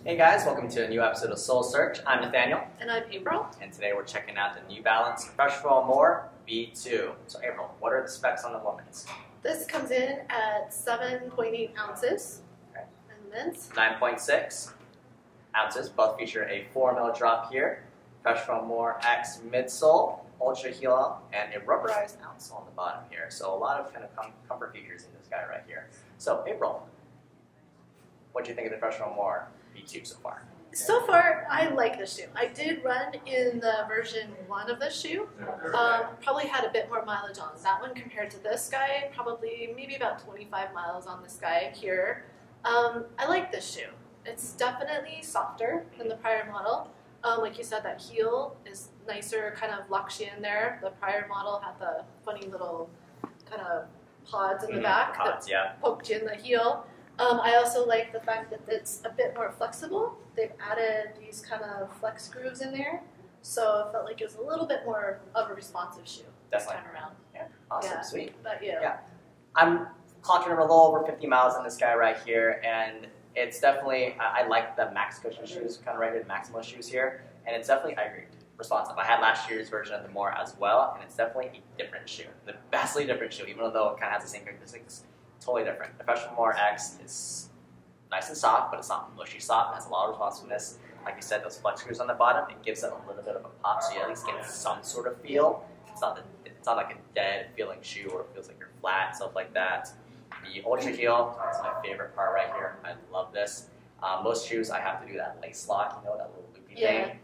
Hey guys, welcome to a new episode of Soul Search. I'm Nathaniel. And I'm April. And today we're checking out the New Balance Fresh for More V2. So April, what are the specs on the women's? This comes in at 7.8 ounces. Okay. And the men's? 9.6 ounces. Both feature a 4mm drop here. Fresh for More X midsole, ultra heel, and a rubberized outsole on the bottom here. So a lot of kind of comfort features in this guy right here. So April, what do you think of the Fresh for More V2 so far? So far, I like this shoe. I did run in the version 1 of this shoe. Probably had a bit more mileage on that one compared to this guy. Probably maybe about 25 miles on this guy here. I like this shoe. It's definitely softer than the prior model. Like you said, that heel is nicer, kind of locks you in there. The prior model had the funny little kind of pods in the back that poked you in the heel. I also like the fact that it's a bit more flexible. They've added these kind of flex grooves in there, so it felt like it was a little bit more of a responsive shoe this time around. Yeah, awesome, yeah. Sweet. But I'm clocking a little over 50 miles on this guy right here, and it's definitely, I like the max cushion shoes kind of right here, the Maximo shoes here, and it's definitely, I agree, responsive. I had last year's version of the More as well, and it's definitely a different shoe, the vastly different shoe, even though it kind of has the same characteristics. Totally different. The Fresh for More X is nice and soft, but it's not mushy soft. It has a lot of responsiveness. Like you said, those flex screws on the bottom, it gives it a little bit of a pop, so you at least get some sort of feel. It's not like a dead feeling shoe where it feels like you're flat, stuff like that. The ultra heel is my favorite part right here. I love this. Most shoes I have to do that lace lock, that little loopy thing.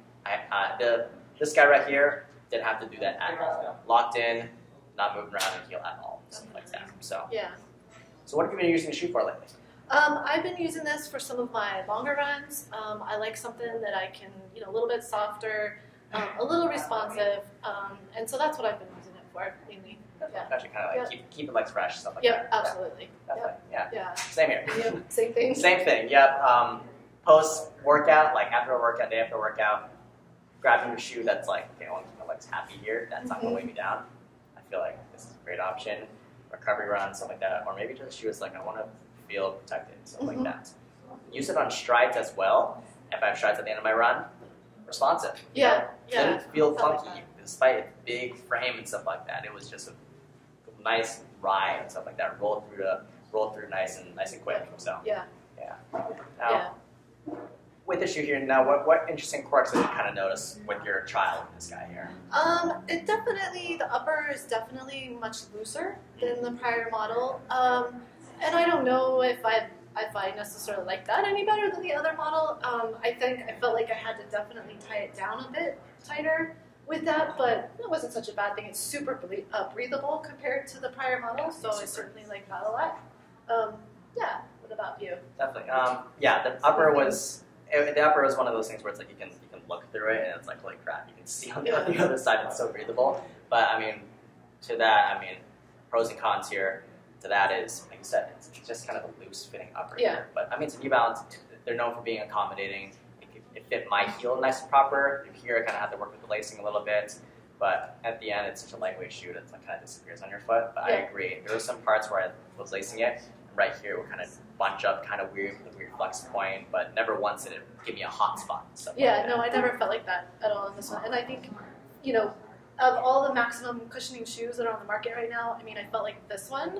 This guy right here didn't have to do that at all. Locked in, not moving around the heel at all, something like that. So what have you been using the shoe for lately? I've been using this for some of my longer runs. I like something that I can, a little bit softer, a little responsive, and so that's what I've been using it for mainly. Yeah. Actually, kind of like keep the legs fresh, stuff like that. Yeah, absolutely. Yeah. Same here. Yep. Same thing. Same thing. Yep. Post workout, like after a workout, day after a workout, grabbing your shoe that's like, okay, I want to keep my legs happy here. That's not going to weigh me down. I feel like this is a great option. Recovery run, stuff like that, or maybe just a shoe is like I want to feel protected, stuff like that. Use it on strides as well. If I have strides at the end of my run, responsive. Didn't feel clunky despite its big frame and stuff like that. It was just a nice ride and stuff like that. Rolled through nice and quick. So Now, with the shoe here, now what interesting quirks did you kind of notice with your child, this guy here? The upper is definitely much looser than the prior model. And I don't know if I necessarily like that any better than the other model. I felt like I had to definitely tie it down a bit tighter with that, but it wasn't such a bad thing. It's super breathable compared to the prior model, so I certainly like that a lot. What about you? Definitely. The upper was one of those things where it's like you can look through it and it's like, holy crap, you can see on the other side it's so breathable. But pros and cons here. To that is, like you said, it's just kind of a loose fitting upper here. But it's a New Balance. They're known for being accommodating. It fit my heel nice and proper. Here I kind of had to work with the lacing a little bit. But at the end, it's such a lightweight shoe that it kind of disappears on your foot. But I agree. There were some parts where I was lacing it. And right here would kind of bunch up kind of weird with a weird flex point. But never once did it give me a hot spot. I never felt like that at all in this one. And I think, of all the maximum cushioning shoes that are on the market right now, I felt like this one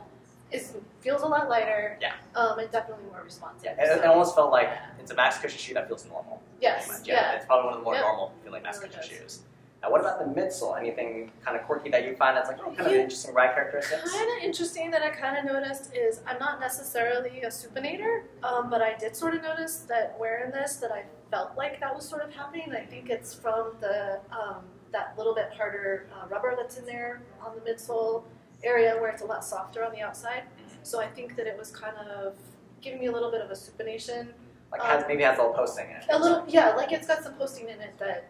feels a lot lighter, and definitely more responsive. It almost felt like it's a max cushion shoe that feels normal. Yes. It's probably one of the more normal feeling max cushion shoes. Now, what about the midsole? Anything kind of quirky that you find that's like kind of interesting ride characteristics? Kind of interesting that I kind of noticed is I'm not necessarily a supinator, but I did sort of notice that wearing this that I felt like that was sort of happening. I think it's from the that little bit harder rubber that's in there on the midsole area where it's a lot softer on the outside. So I think that it was kind of giving me a little bit of a supination. Like maybe has a little posting in it. A little, like it's got some posting in it that,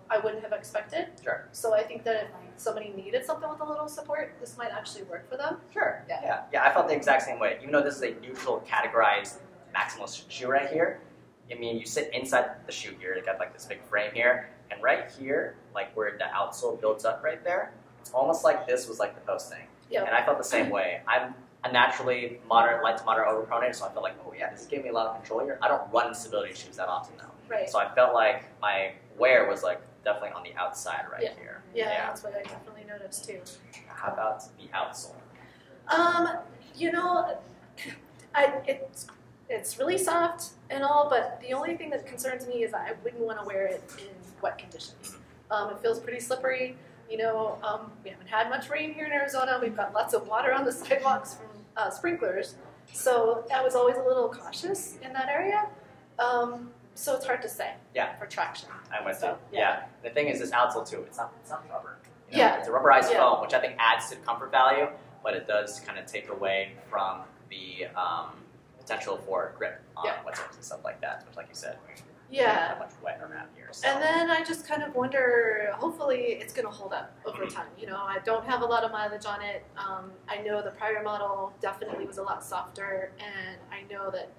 I wouldn't have expected. Sure. So I think that if somebody needed something with a little support, this might actually work for them. Sure. Yeah, I felt the exact same way. Even though this is a neutral categorized Maximo shoe right here, you sit inside the shoe here, you got like this big frame here, and right here, like where the outsole builds up right there, it's almost like this was like the posting. And I felt the same way. I'm naturally light to moderate overpronated, so I felt like, oh yeah, this gave me a lot of control here. I don't run stability shoes that often though. Right. So I felt like my wear was like definitely on the outside right here. Yeah, that's what I definitely noticed too. How about the outsole? You know, it's really soft and all, but the only thing that concerns me is I wouldn't want to wear it in wet conditions. It feels pretty slippery. You know, we haven't had much rain here in Arizona. We've got lots of water on the sidewalks from sprinklers, so I was always a little cautious in that area. So it's hard to say. Yeah. For traction. I'm with So, you. Yeah. The thing is, this outsole too. It's not rubber. You know? Yeah. It's a rubberized foam, which I think adds to the comfort value, but it does kind of take away from the potential for grip on wetsuits and stuff like that. Which, like you said, we don't have much wet around here. So. And then I just kind of wonder, hopefully it's going to hold up over time. You know, I don't have a lot of mileage on it. I know the prior model definitely was a lot softer, and I know that,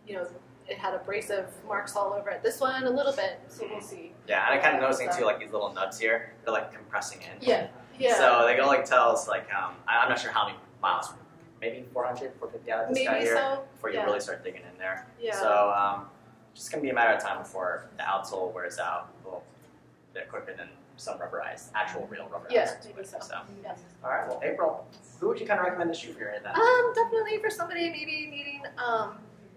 you know, it had abrasive marks all over it. This one, a little bit, so we'll see. Yeah, and I'm kind of noticing too, like these little nubs here, they're like compressing in. Yeah. So they can like tell us like, I'm not sure how many miles, maybe 400, 450 out of this guy here, before you really start digging in there. Yeah. So just gonna be a matter of time before the outsole wears out a little bit quicker than some rubberized, actual real rubberized. Yeah, maybe so. Yeah. All right, well, April, who would you kind of recommend the shoe for in that? Definitely for somebody maybe needing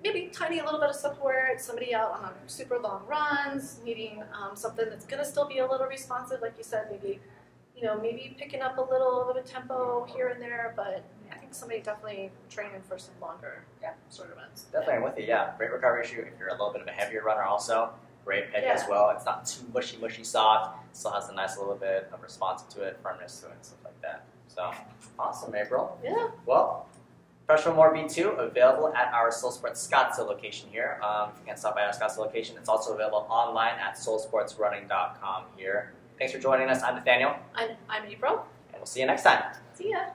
maybe tiny a little bit of support, somebody out on super long runs, needing something that's going to still be a little responsive, like you said, maybe, you know, maybe picking up a little of a tempo here and there, but I think somebody definitely training for some longer sort of runs. Definitely, I'm with you, yeah. Great recovery shoe if you're a little bit of a heavier runner also. Great pick as well. It's not too mushy soft. Still has a nice little bit of responsive to it, firmness to it, and stuff like that. So, awesome, April. Yeah. Well, Fresh From More V2 available at our Soul Sports Scottsdale location here. If you can't stop by our Scottsdale location, it's also available online at soulsportsrunning.com here. Thanks for joining us. I'm Nathaniel. I'm April. And we'll see you next time. See ya.